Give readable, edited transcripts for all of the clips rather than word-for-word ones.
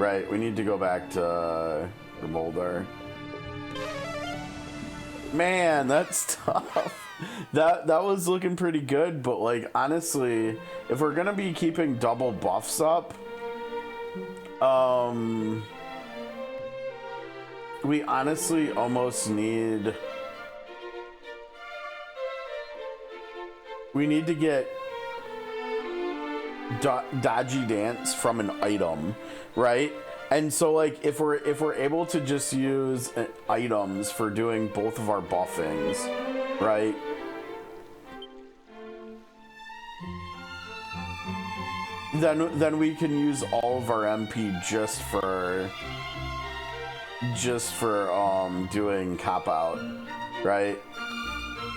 Right, we need to go back to the Boulder. Man, that's tough. That was looking pretty good, but like honestly, if we're gonna be keeping double buffs up, we honestly almost need. We need to get dodgy dance from an item, right? And so like if we're able to just use items for doing both of our buffings, right? Then we can use all of our MP just for doing cop out, right?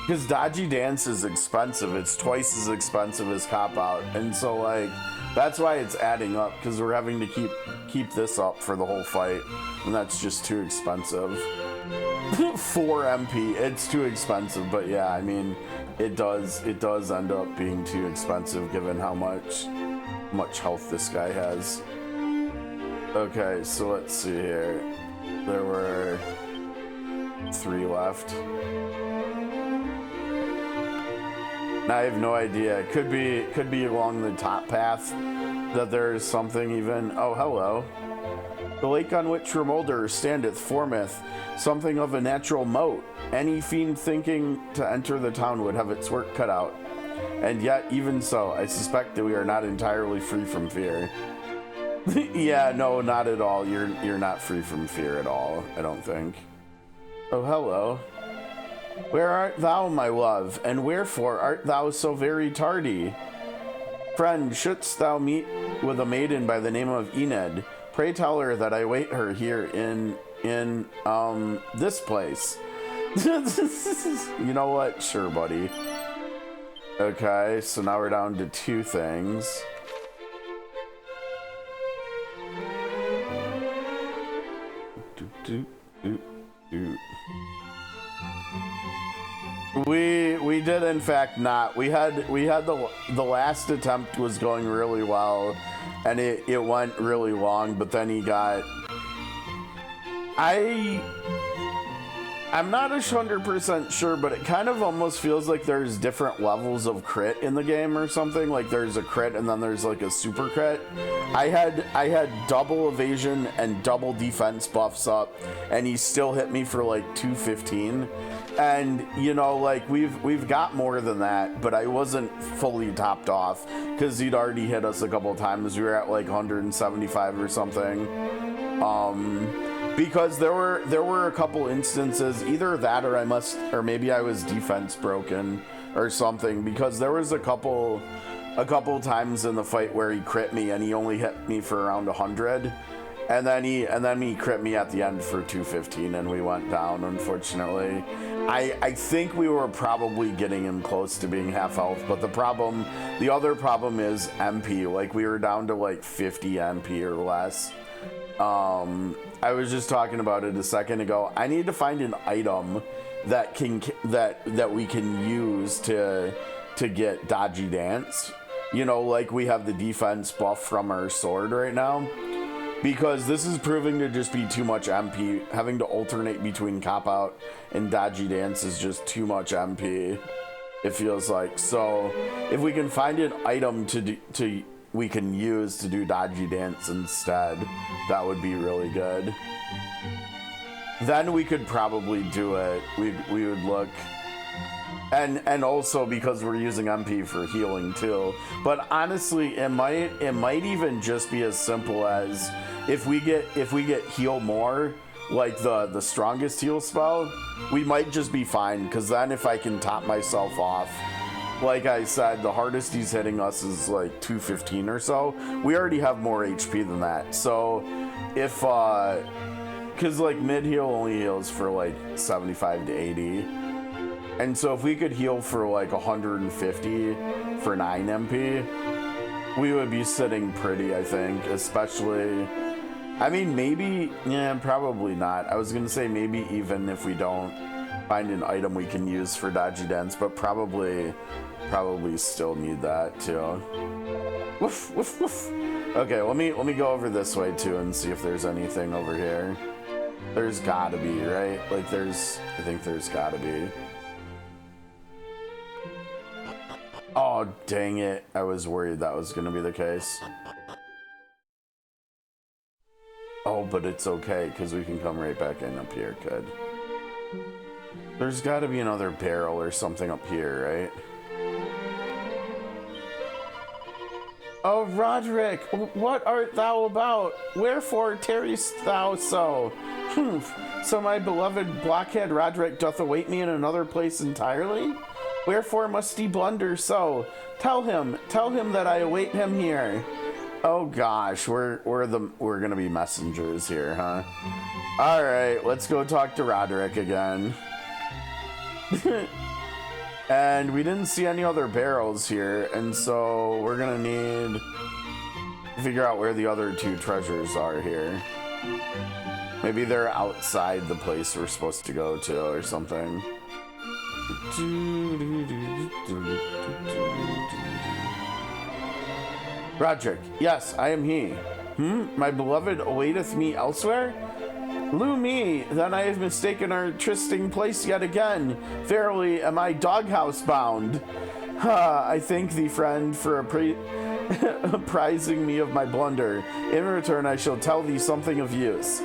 Because dodgy dance is expensive. It's twice as expensive as cop out, and so like that's why it's adding up, because we're having to keep this up for the whole fight, and that's just too expensive. 4 MP, it's too expensive. But yeah, I mean, it does end up being too expensive given how much health this guy has. Okay, so let's see here. There were 3 left. I have no idea. It could be along the top path that there is something even. Oh, hello. The lake on which Remolder standeth formeth something of a natural moat. Any fiend thinking to enter the town would have its work cut out. And yet, even so, I suspect that we are not entirely free from fear. Yeah, no, not at all. You're not free from fear at all, I don't think. Oh, hello. Where art thou, my love, and wherefore art thou so very tardy? Friend, shouldst thou meet with a maiden by the name of Enid, pray tell her that I wait her here in this place. You know what? Sure, buddy. Okay, so now we're down to 2 things. We did in fact not. We had the last attempt was going really well, and it went really long, but then he got. I'm not 100% sure, but it kind of almost feels like there's different levels of crit in the game or something. Like there's a crit and then there's like a super crit. I had double evasion and double defense buffs up, and he still hit me for like 215. And you know, like we've got more than that, but I wasn't fully topped off because he'd already hit us a couple of times. We were at like 175 or something. Because there were a couple instances, either that or maybe I was defense broken or something, because there was a couple times in the fight where he crit me and he only hit me for around 100, and then he crit me at the end for 215 and we went down, unfortunately. I think we were probably getting him close to being half health, but the other problem is MP. Like we were down to like 50 MP or less. I was just talking about it a second ago. I need to find an item that we can use to get dodgy dance. You know, like we have the defense buff from our sword right now, because this is proving to just be too much MP. Having to alternate between cop out and dodgy dance is just too much MP, it feels like. So if we can find an item we can use to do dodgy dance instead, that would be really good. Then we could probably do it. We would look, and also because we're using MP for healing too. But honestly, it might even just be as simple as if we get heal more, like the strongest heal spell, we might just be fine, because then if I can top myself off, like I said, the hardest he's hitting us is like 215 or so. We already have more HP than that. So if, cause like mid heal only heals for like 75 to 80. And so if we could heal for like 150 for 9 MP, we would be sitting pretty, I think, especially, I mean, maybe, yeah, probably not. I was gonna say maybe even if we don't find an item we can use for dodgy dance, but probably still need that too. Woof, woof, woof. Okay, let me go over this way too and see if there's anything over here. There's gotta be, right? Like I think there's gotta be. Oh, dang it. I was worried that was gonna be the case. Oh, but it's okay, because we can come right back in up here. Good. There's gotta be another barrel or something up here, right? Oh, Roderick, what art thou about? Wherefore tarriest thou so? So my beloved blockhead Roderick doth await me in another place entirely? Wherefore must he blunder so? Tell him that I await him here. Oh gosh, we're gonna be messengers here, huh? All right, let's go talk to Roderick again. And we didn't see any other barrels here, and so we're gonna need to figure out where the other two treasures are here. Maybe they're outside the place we're supposed to go to or something. Roderick, yes, I am he. My beloved awaiteth me elsewhere? Loo me, then I have mistaken our trysting place yet again. Verily am I doghouse bound. I thank thee, friend, for apprising me of my blunder. In return I shall tell thee something of use.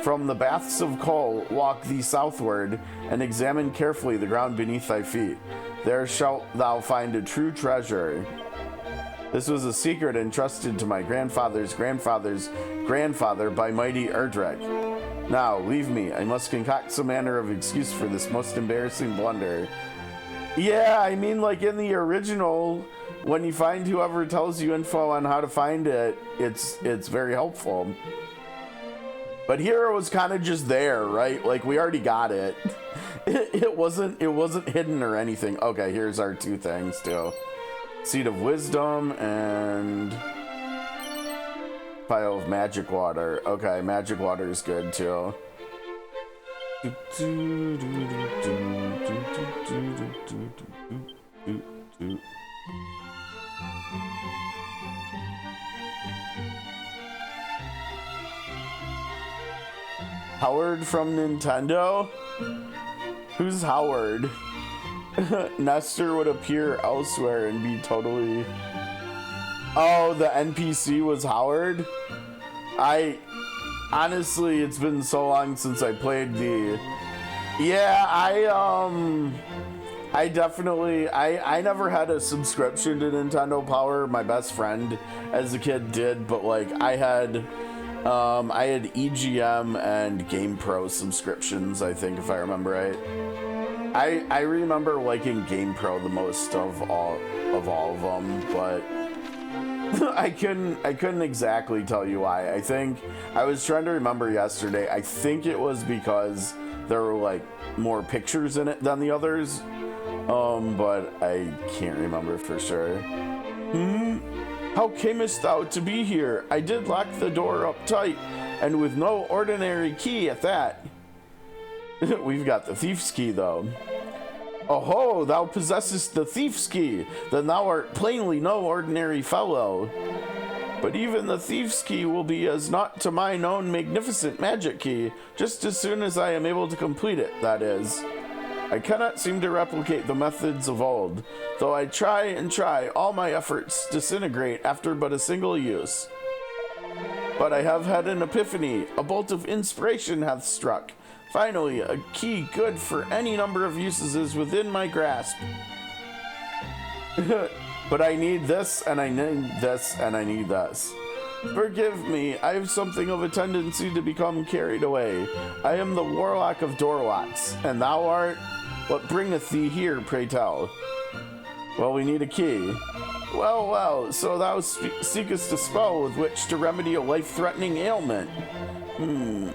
From the baths of coal walk thee southward, and examine carefully the ground beneath thy feet. There shalt thou find a true treasure. This was a secret entrusted to my grandfather's grandfather's grandfather by mighty Erdrich. Now, leave me. I must concoct some manner of excuse for this most embarrassing blunder. Yeah, I mean, like in the original, when you find whoever tells you info on how to find it, it's very helpful. But here it was kind of just there, right? Like we already got it. It wasn't hidden or anything. Okay, here's our two things too. Seed of Wisdom and pile of magic water. Okay, magic water is good too. Howard from Nintendo? Who's Howard? Nestor would appear elsewhere and be totally... Oh, the NPC was Howard? Honestly, it's been so long since I played the... Yeah, I definitely... I never had a subscription to Nintendo Power. My best friend as a kid did, but like I had EGM and GamePro subscriptions, I think, if I remember right. I remember liking GamePro the most of all of them, but I couldn't exactly tell you why. I think I was trying to remember yesterday. I think it was because there were like more pictures in it than the others, but I can't remember for sure. How camest thou to be here? I did lock the door up tight, and with no ordinary key at that. We've got the thief's key, though. Oh-ho, thou possessest the thief's key. Then thou art plainly no ordinary fellow. But even the thief's key will be as naught to my known magnificent magic key, just as soon as I am able to complete it, that is. I cannot seem to replicate the methods of old, though I try and try, all my efforts disintegrate after but a single use. But I have had an epiphany, a bolt of inspiration hath struck. Finally, a key good for any number of uses is within my grasp. But I need this, and I need this, and I need this. Forgive me, I have something of a tendency to become carried away. I am the warlock of Dorlocks, and thou art... What bringeth thee here, pray tell? Well, we need a key. Well, well, so thou seekest a spell with which to remedy a life-threatening ailment.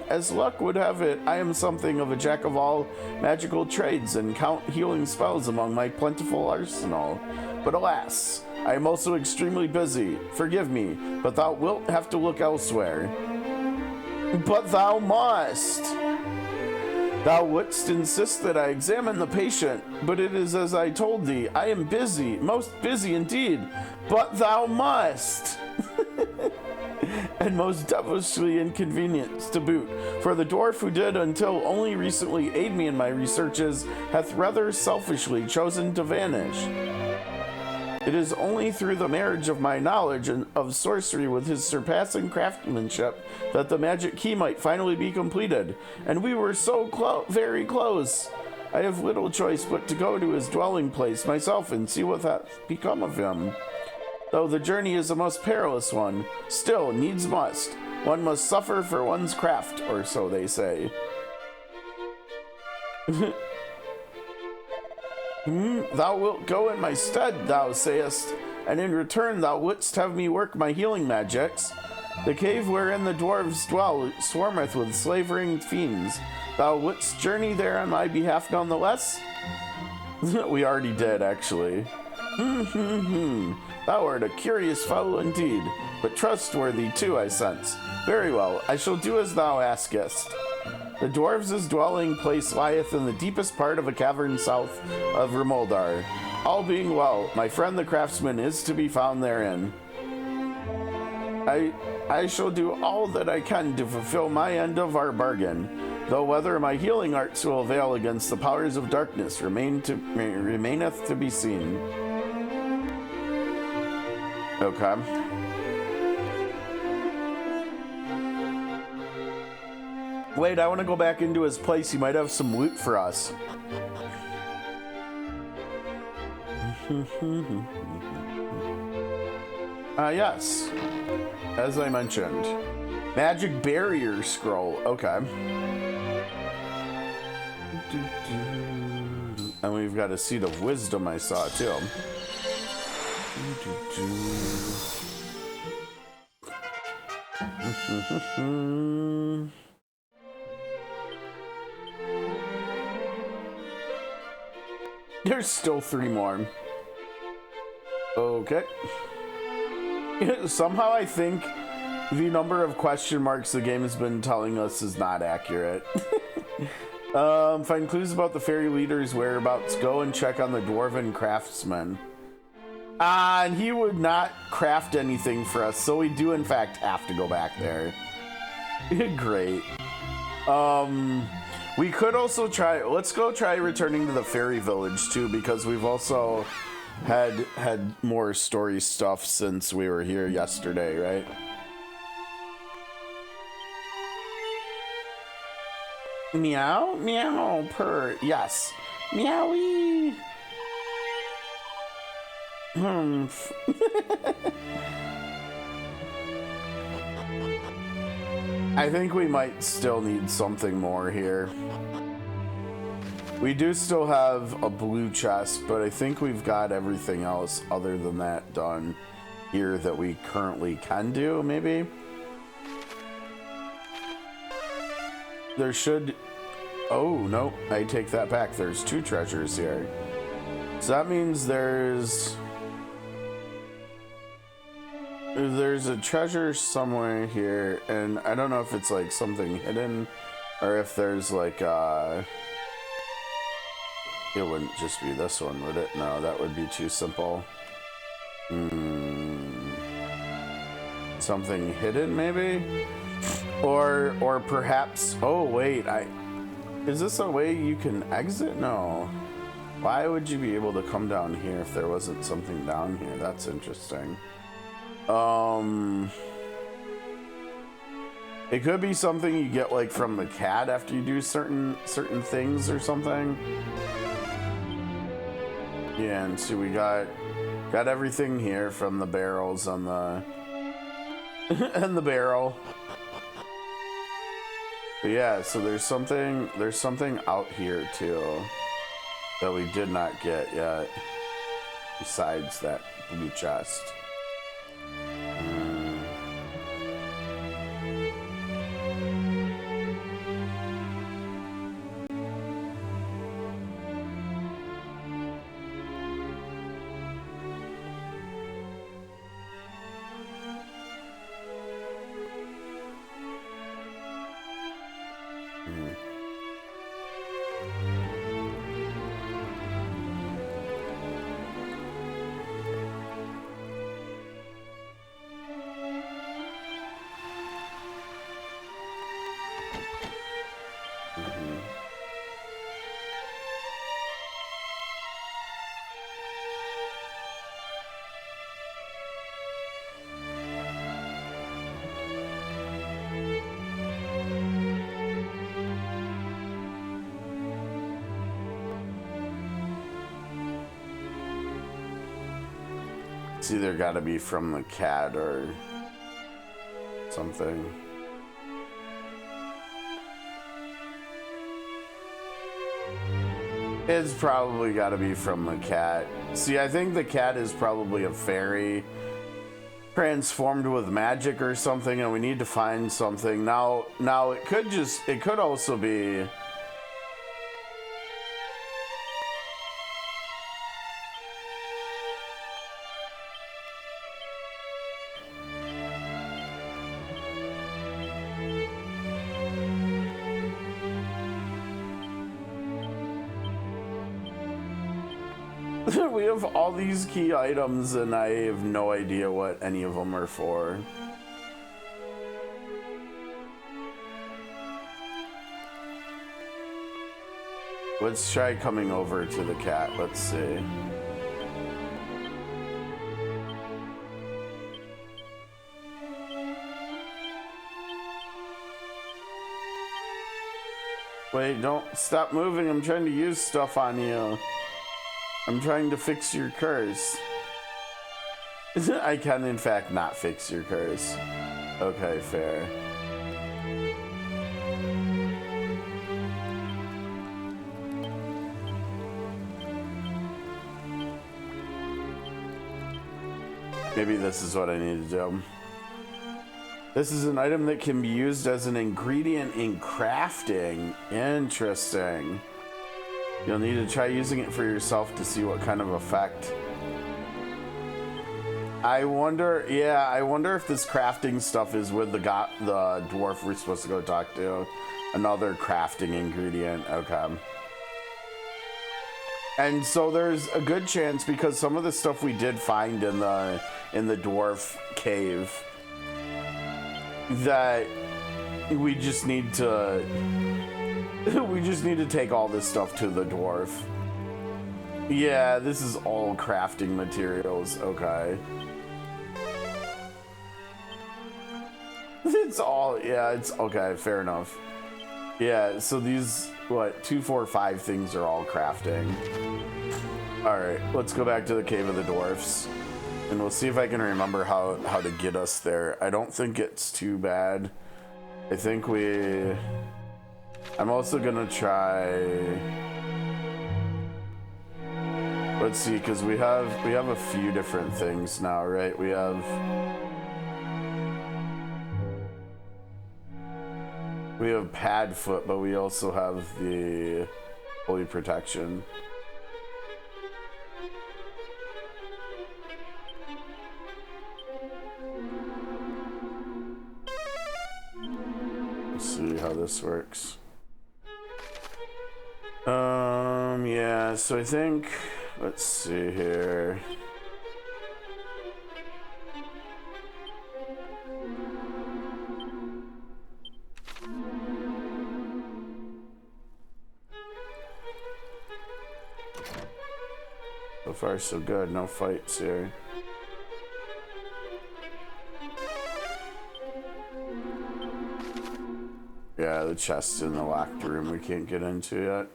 As luck would have it, I am something of a jack of all magical trades and count healing spells among my plentiful arsenal. But alas, I am also extremely busy. Forgive me, but thou wilt have to look elsewhere. But thou must! Thou wouldst insist that I examine the patient, but it is as I told thee, I am busy, most busy indeed, but thou must! and most devilishly inconvenient to boot. For the dwarf who did until only recently aid me in my researches hath rather selfishly chosen to vanish. It is only through the marriage of my knowledge of sorcery with his surpassing craftsmanship that the magic key might finally be completed, and we were so very close. I have little choice but to go to his dwelling place myself and see what hath become of him. Though the journey is a most perilous one, still, needs must. One must suffer for one's craft, or so they say. Thou wilt go in my stead, thou sayest, and in return thou wouldst have me work my healing magics. The cave wherein the dwarves dwell swarmeth with slavering fiends. Thou wouldst journey there on my behalf nonetheless? We already did, actually. Thou art a curious fellow indeed, but trustworthy too, I sense. Very well, I shall do as thou askest. The dwarves' dwelling place lieth in the deepest part of a cavern south of Remoldar. All being well, my friend the craftsman is to be found therein. I shall do all that I can to fulfill my end of our bargain, though whether my healing arts will avail against the powers of darkness remaineth to be seen. Okay. Wait, I want to go back into his place. He might have some loot for us. Yes. As I mentioned. Magic barrier scroll. Okay. And we've got a seed of wisdom I saw too. There's still 3 more. Okay. Somehow I think the number of question marks the game has been telling us is not accurate. Find clues about the fairy leader's whereabouts. Go and check on the dwarven craftsman. And he would not craft anything for us, so we do in fact have to go back there. Great. We could also try, let's go try returning to the fairy village too, because we've also had more story stuff since we were here yesterday, right? Meow, meow, purr, yes. Meowie. I think we might still need something more here. We do still have a blue chest, but I think we've got everything else other than that done here that we currently can do, maybe? There should... Oh, no, I take that back. There's 2 treasures here. So that means there's a treasure somewhere here, and I don't know if it's like something hidden or if there's like it wouldn't just be this one, would it? No, that would be too simple. Something hidden maybe, or perhaps, oh wait, is this a way you can exit? No. Why would you be able to come down here if there wasn't something down here? That's interesting. It could be something you get like from the cat after you do certain things or something. Yeah, and see, we got everything here from the barrels on the and the barrel. But yeah, so there's something out here too that we did not get yet, besides that blue chest. It's either got to be from the cat or something. It's probably got to be from the cat. See, I think the cat is probably a fairy transformed with magic or something, and we need to find something. Now it could also be we have all these key items and I have no idea what any of them are for. Let's try coming over to the cat. Let's see. Wait, don't stop moving. I'm trying to use stuff on you. I'm trying to fix your curse. I can, in fact, not fix your curse. Okay, fair. Maybe this is what I need to do. This is an item that can be used as an ingredient in crafting. Interesting. You'll need to try using it for yourself to see what kind of effect. I wonder if this crafting stuff is with the dwarf we're supposed to go talk to. Another crafting ingredient. Okay. And so there's a good chance, because some of the stuff we did find in the dwarf cave, that we just need to take all this stuff to the dwarf. Yeah, this is all crafting materials. Okay. It's all, yeah, it's okay, fair enough. Yeah, so these, 2, 4, 5 things are all crafting. Alright, let's go back to the Cave of the Dwarfs. And we'll see if I can remember how to get us there. I don't think it's too bad. I think I'm also gonna try. Let's see, because we have a few different things now, right? We have pad foot, but we also have the holy protection. Let's see how this works. Yeah, so I think, let's see here. So far, so good. No fights here. Yeah, the chest's in the locked room we can't get into yet.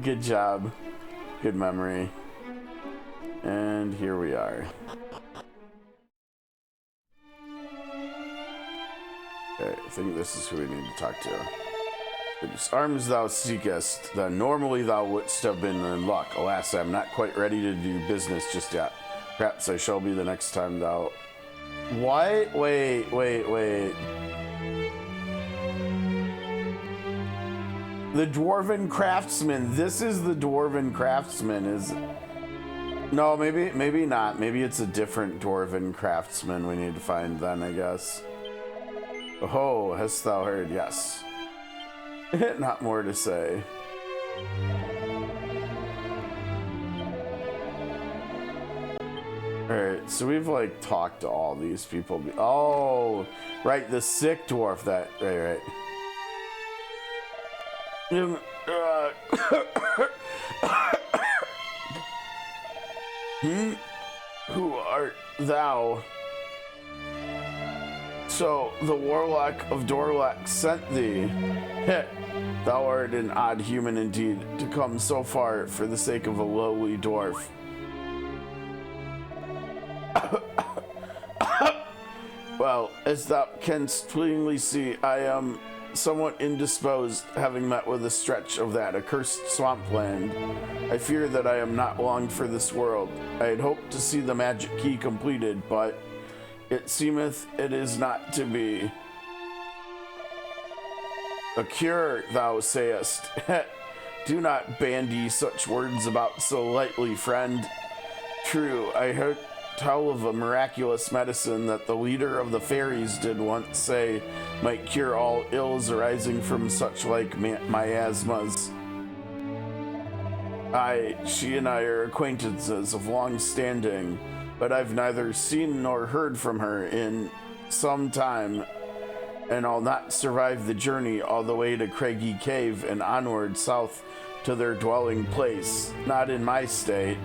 Good job. Good memory. And here we are. Okay, I think this is who we need to talk to. Whose arms thou seekest, then normally thou wouldst have been in luck. Alas, I am not quite ready to do business just yet. Perhaps I shall be the next time thou... What? Wait. The Dwarven Craftsman. This is the Dwarven Craftsman. No, maybe not. Maybe it's a different Dwarven Craftsman we need to find then, I guess. Oh, hast thou heard? Yes. Not more to say. Alright, so we've talked to all these people. Oh, right, the sick dwarf that, right. Who art thou? So, the warlock of Dorlac sent thee. Heh, thou art an odd human indeed, to come so far for the sake of a lowly dwarf. Well, as thou canst plainly see, I am somewhat indisposed, having met with a stretch of that accursed swampland. I fear that I am not long for this world. I had hoped to see the magic key completed, but it seemeth it is not to be. A cure, thou sayest. Do not bandy such words about so lightly, friend. True, I heard tell of a miraculous medicine that the leader of the fairies did once say might cure all ills arising from such like miasmas. She and I are acquaintances of long standing, but I've neither seen nor heard from her in some time, and I'll not survive the journey all the way to Craggy Cave and onward south to their dwelling place. Not in my state.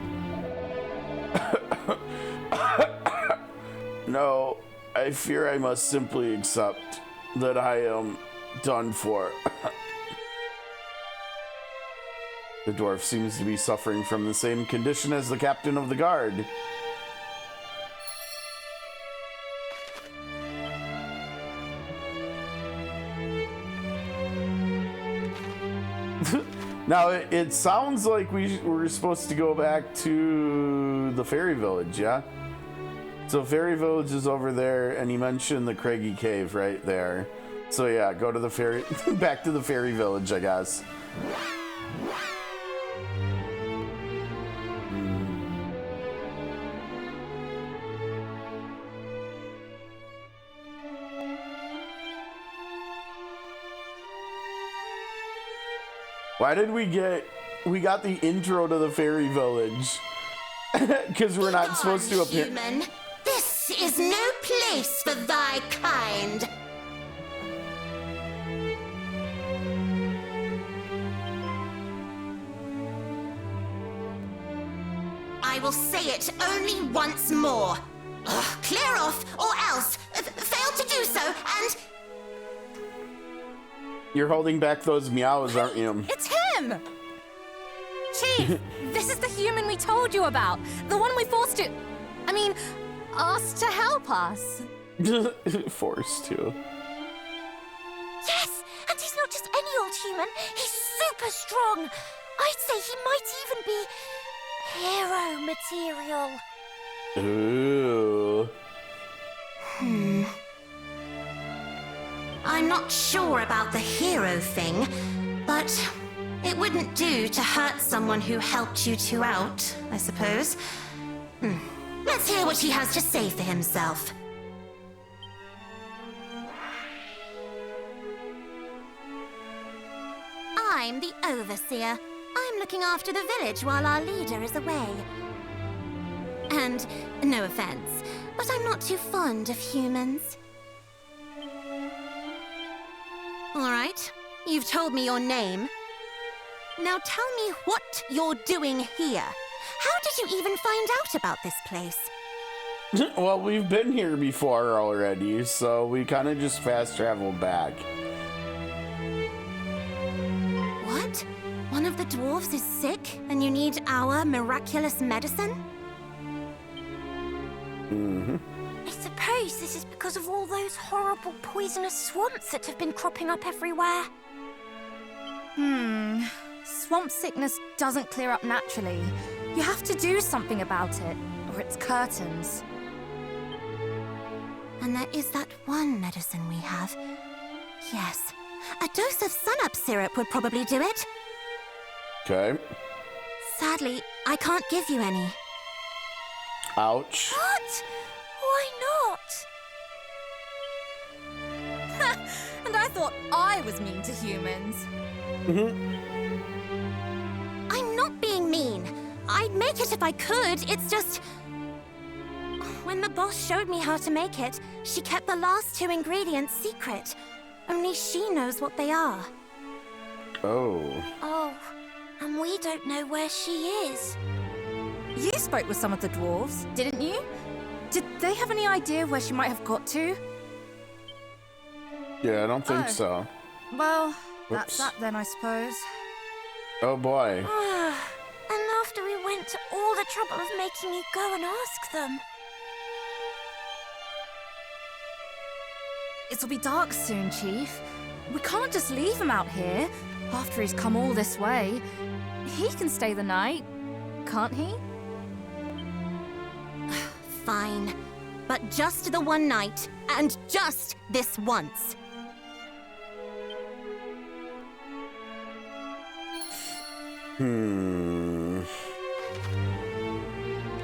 No, I fear I must simply accept that I am done for. The dwarf seems to be suffering from the same condition as the captain of the guard. Now, it sounds like we're supposed to go back to the fairy village, yeah? So fairy village is over there, and he mentioned the Craggy Cave right there. So yeah, go to the fairy, back to the fairy village, I guess. Why did we got the intro to the fairy village? Because we're not supposed to appear. Human. This is no place for thy kind. I will say it only once more. Clear off, or else. Fail to do so, and... You're holding back those meows, aren't you? It's him! Chief, this is the human we told you about. The one we forced to... asked to help us. Forced to. Yes, and he's not just any old human. He's super strong. I'd say he might even be hero material. Ooh. I'm not sure about the hero thing, but it wouldn't do to hurt someone who helped you two out, I suppose. Let's hear what he has to say for himself. I'm the Overseer. I'm looking after the village while our leader is away. And, no offense, but I'm not too fond of humans. All right, you've told me your name. Now tell me what you're doing here. How did you even find out about this place? Well, we've been here before already, so we kind of just fast traveled back. What? One of the dwarves is sick, and you need our miraculous medicine? I suppose this is because of all those horrible poisonous swamps that have been cropping up everywhere. Swamp sickness doesn't clear up naturally. You have to do something about it, or it's curtains. And there is that one medicine we have. Yes, a dose of sun-up syrup would probably do it. Okay. Sadly, I can't give you any. Ouch. What? Why not? And I thought I was mean to humans. I'm not being mean. I'd make it if I could. It's just... When the boss showed me how to make it, she kept the last two ingredients secret. Only she knows what they are. Oh. Oh, and we don't know where she is. You spoke with some of the dwarves, didn't you? Did they have any idea where she might have got to? Yeah, I don't think so. Well, Whoops. that's that then, I suppose. Oh boy. And after we went to all the trouble of making you go and ask them. It'll be dark soon, Chief. We can't just leave him out here. After he's come all this way, he can stay the night, can't he? Fine. But just the one night, and just this once.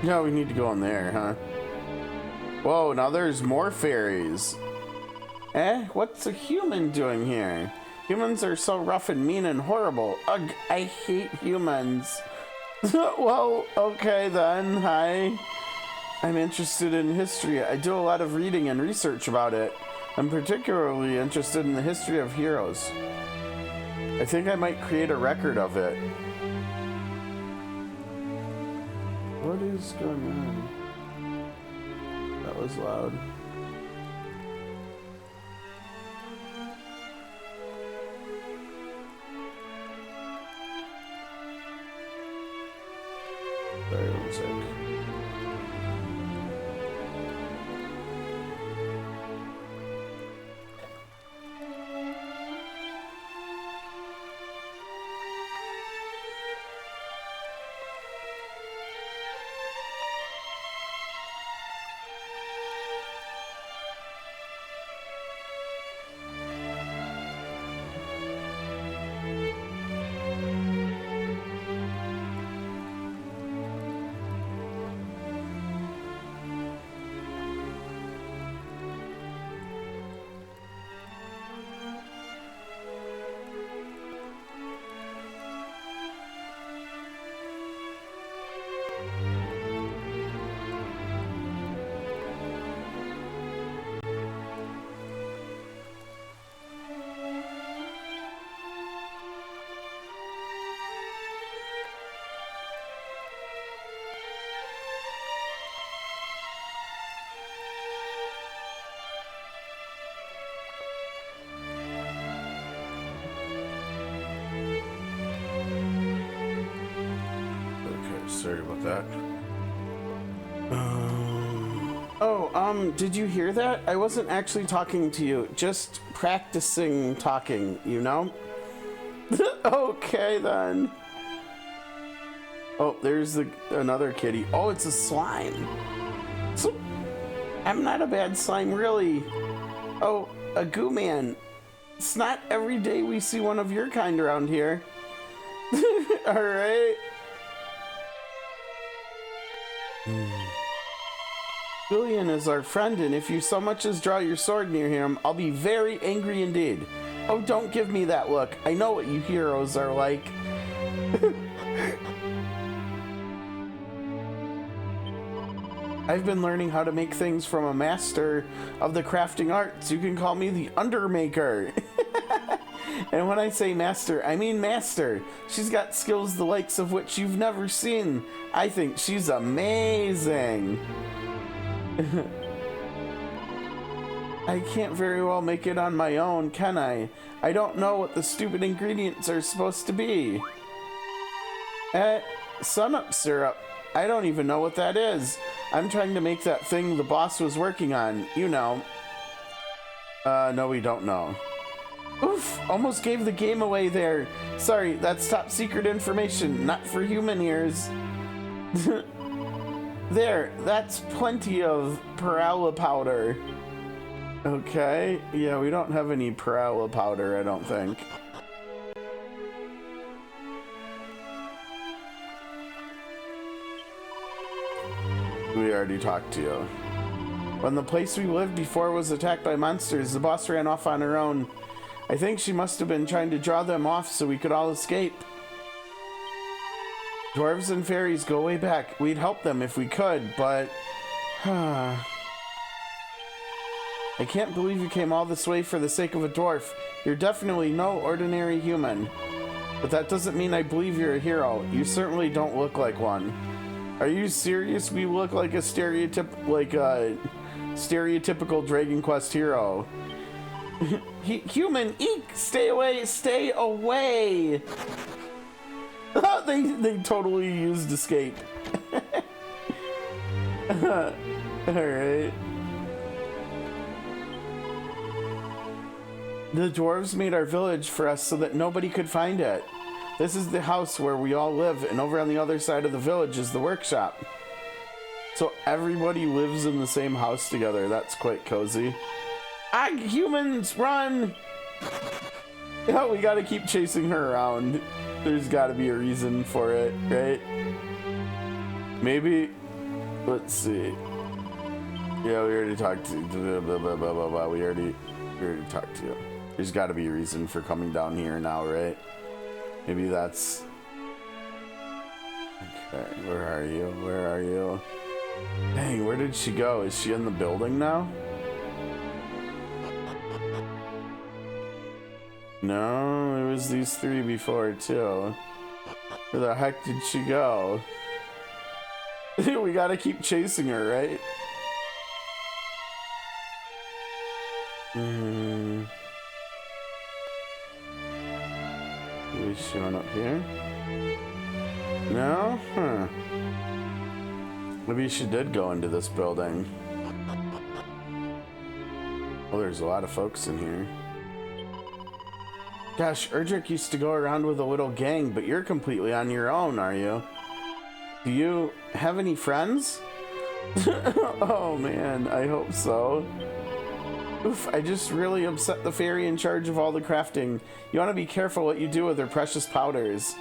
Yeah, we need to go in there, huh? Whoa, now there's more fairies. Eh? What's a human doing here? Humans are so rough and mean and horrible. Ugh, I hate humans. Well, okay then, hi. I'm interested in history. I do a lot of reading and research about it. I'm particularly interested in the history of heroes. I think I might create a record of it. What is going on? That was loud. Sorry, one sec. Sorry about that. Did you hear that? I wasn't actually talking to you, just practicing talking, you know? Okay, then. Oh, there's another kitty. Oh, it's a slime. So, I'm not a bad slime, really. Oh, a goo man. It's not every day we see one of your kind around here. All right. Julian is our friend, and if you so much as draw your sword near him, I'll be very angry indeed. Oh, don't give me that look. I know what you heroes are like. I've been learning how to make things from a master of the crafting arts. You can call me the Undermaker. And when I say master, I mean master. She's got skills the likes of which you've never seen. I think she's amazing. I can't very well make it on my own, can I? I don't know what the stupid ingredients are supposed to be. Sunup syrup. I don't even know what that is. I'm trying to make that thing the boss was working on, you know. No, we don't know. Oof, almost gave the game away there. Sorry, that's top secret information, not for human ears. There, that's plenty of Perala powder. Okay, yeah, we don't have any Perala powder, I don't think. We already talked to you. When the place we lived before was attacked by monsters, the boss ran off on her own. I think she must have been trying to draw them off so we could all escape. Dwarves and fairies go way back. We'd help them if we could, but... I can't believe you came all this way for the sake of a dwarf. You're definitely no ordinary human. But that doesn't mean I believe you're a hero. You certainly don't look like one. Are you serious? We look like a stereotypical Dragon Quest hero. Human, eek! Stay away! Stay away! they totally used escape. All right. The dwarves made our village for us so that nobody could find it. This is the house where we all live, and over on the other side of the village is the workshop. So everybody lives in the same house together. That's quite cozy. Humans, run! Yeah, we gotta keep chasing her around. There's gotta be a reason for it, right? Maybe, let's see. Yeah, we already talked to, blah, blah, blah, blah, blah. We already talked to you. There's gotta be a reason for coming down here now, right? Maybe that's... Okay, where are you? Where are you? Dang, where did she go? Is she in the building now? No, it was these three before, too. Where the heck did she go? We gotta keep chasing her, right? Is she on up here? No? Huh. Maybe she did go into this building. Well, there's a lot of folks in here. Gosh, Erdrick used to go around with a little gang, but you're completely on your own, are you? Do you have any friends? Oh man, I hope so. Oof, I just really upset the fairy in charge of all the crafting. You want to be careful what you do with their precious powders.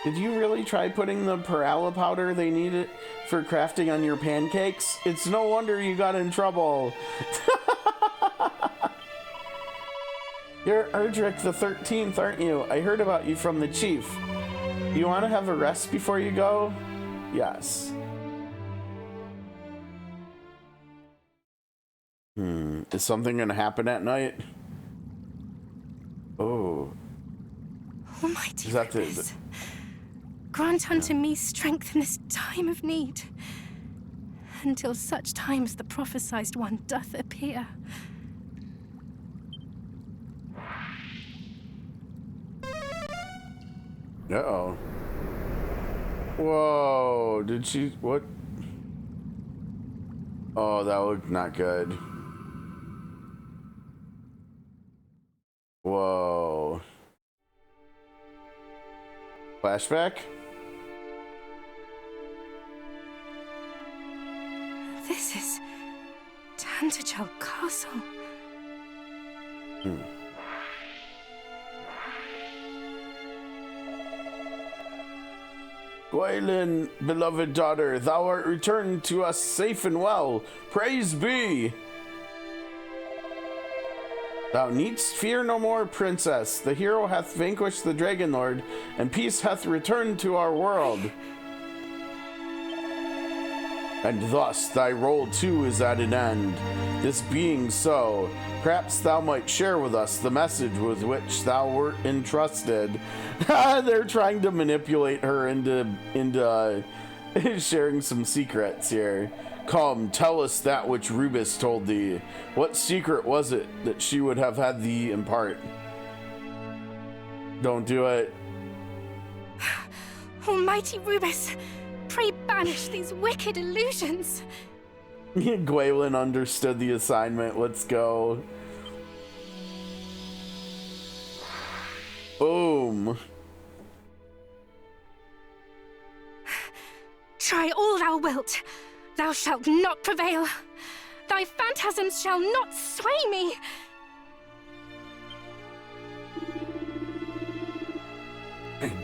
Did you really try putting the Perala powder they needed for crafting on your pancakes? It's no wonder you got in trouble. You're Erdrick the 13th, aren't you? I heard about you from the chief. You want to have a rest before you go? Yes. Is something gonna happen at night? Oh. Almighty Is that Rubis, grant unto me strength in this time of need, until such time as the prophesied one doth appear. Uh-oh. Whoa, did she, what? Oh, that looked not good. Whoa. Flashback? This is Tantagel Castle. Gwaelin, beloved daughter, thou art returned to us safe and well. Praise be! Thou needst fear no more, princess. The hero hath vanquished the Dragon Lord, and peace hath returned to our world. And thus thy role too is at an end. This being so, perhaps thou might share with us the message with which thou wert entrusted. They're trying to manipulate her into sharing some secrets here. Come, tell us that which Rubis told thee. What secret was it that she would have had thee impart? Don't do it. Almighty Rubis, pray banish these wicked illusions. Gwaelin understood the assignment. Let's go. Boom. Try all thou wilt. Thou shalt not prevail. Thy phantasms shall not sway me.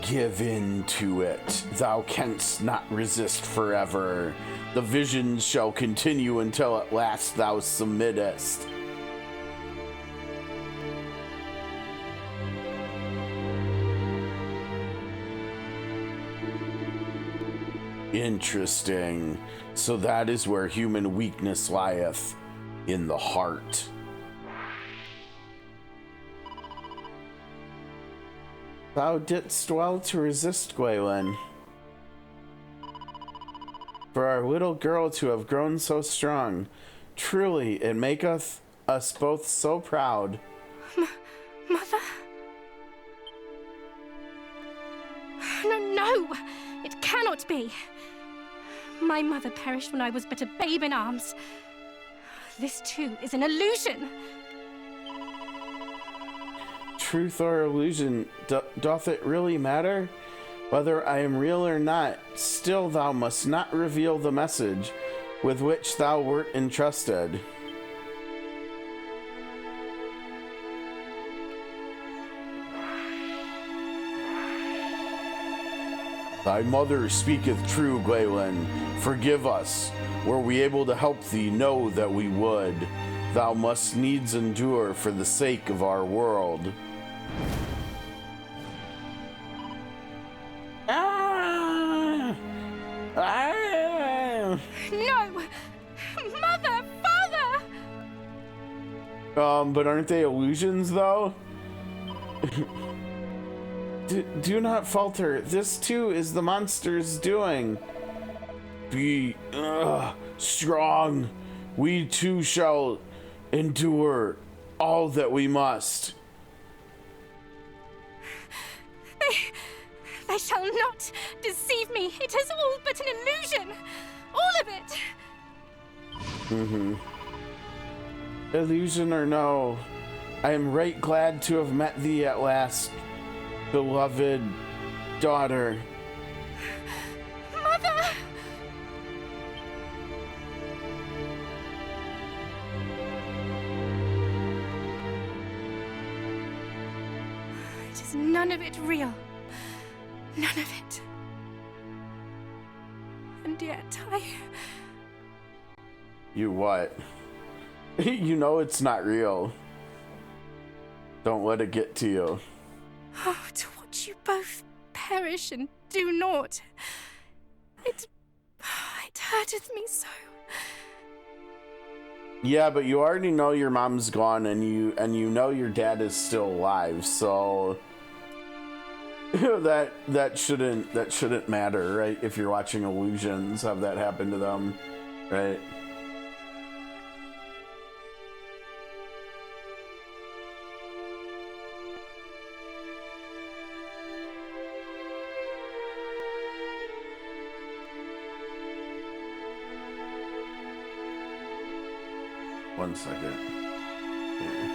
Give in to it. Thou canst not resist forever. The visions shall continue until at last thou submittest. Interesting. So that is where human weakness lieth, in the heart. Thou didst well to resist, Gwaelin. for our little girl to have grown so strong. Truly, it maketh us both so proud. Mother? No, it cannot be. My mother perished when I was but a babe in arms. This too is an illusion. Truth or illusion, doth it really matter? Whether I am real or not, still thou must not reveal the message with which thou wert entrusted. Thy mother speaketh true, Gwaelin. Forgive us. Were we able to help thee, know that we would. Thou must needs endure for the sake of our world. Ah! Ah! No! Mother! Father! But aren't they illusions, though? Do not falter. This too is the monster's doing. Be strong. We too shall endure all that we must. They shall not deceive me. It is all but an illusion. All of it. Illusion or no, I am right glad to have met thee at last, beloved daughter. Mother! It is none of it real. None of it. And yet You what? You know it's not real. Don't let it get to you. Oh, to watch you both perish and do naught. It hurteth me so. Yeah, but you already know your mom's gone, and you know your dad is still alive, so that shouldn't matter, right? If you're watching illusions, have that happen to them, right? One second. Here.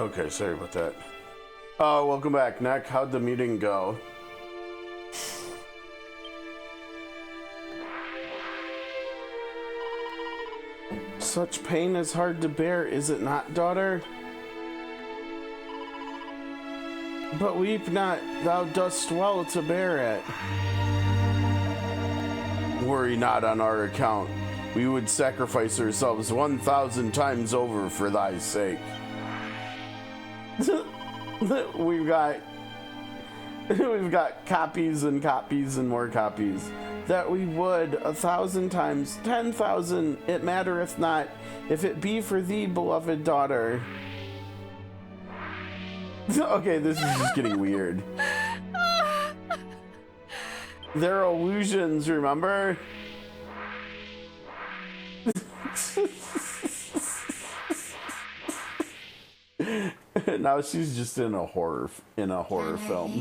Okay, sorry about that. Welcome back, Neck. How'd the meeting go? Such pain is hard to bear, is it not, daughter? But weep not, thou dost well to bear it. Worry not on our account. We would sacrifice ourselves 1,000 times over for thy sake. We've got copies and copies and more copies. That we would 1,000 times, 10,000, it mattereth not, if it be for thee, beloved daughter. Okay, this is just getting weird. They're illusions, remember? Now she's just in a horror film.